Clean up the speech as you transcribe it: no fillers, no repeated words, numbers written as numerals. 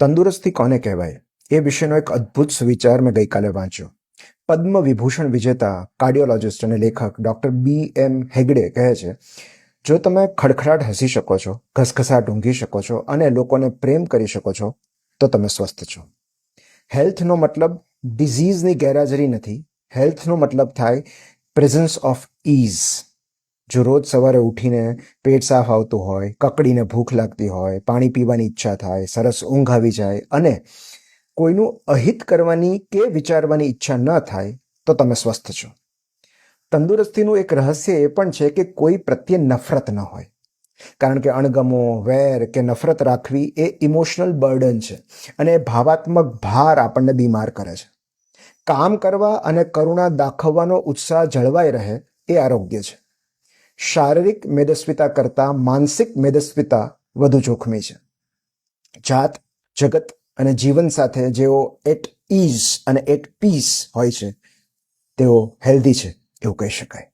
તંદુરસ્તી કોને કહેવાય એ વિશેનો એક અદ્ભુત સુવિચાર મેં ગઈકાલે વાંચ્યો. પદ્મ વિભૂષણ વિજેતા કાર્ડિયોલોજિસ્ટ અને લેખક ડૉક્ટર BM હેગડે કહે છે, જો તમે ખડખડાટ હસી શકો છો, ઘસઘસાટ ઊંઘી શકો છો અને લોકોને પ્રેમ કરી શકો છો તો તમે સ્વસ્થ છો. હેલ્થનો મતલબ ડિઝીઝની ગેરહાજરી નથી. હેલ્થનો મતલબ થાય પ્રેઝન્સ ઓફ ઇઝ. જો રોજ સવારે ઉઠીને પેટ સાફ આવતું હોય, કકડીને ભૂખ લાગતી હોય, પાણી પીવાની ઈચ્છા થાય, સરસ ઊંઘ આવી જાય અને કોઈનું અહિત કરવાની કે વિચારવાની ઈચ્છા ન થાય તો તમે સ્વસ્થ છો. તંદુરસ્તીનું એક રહસ્ય એ પણ છે કે કોઈ પ્રત્યે નફરત ન હોય, કારણ કે અણગમો, વેર કે નફરત રાખવી એ ઇમોશનલ બર્ડન છે અને એ ભાવાત્મક ભાર આપણને બીમાર કરે છે. કામ કરવા અને કરુણા દાખવવાનો ઉત્સાહ જળવાઈ રહે એ આરોગ્ય છે. શારીરિક મેદસ્વીતા કરતાં માનસિક મેદસ્વીતા વધુ જોખમી છે. જાત, જગત અને જીવન સાથે જેઓ એટ ઇઝ અને એટ પીસ હોય છે તેઓ હેલ્ધી છે એવું કહી શકાય.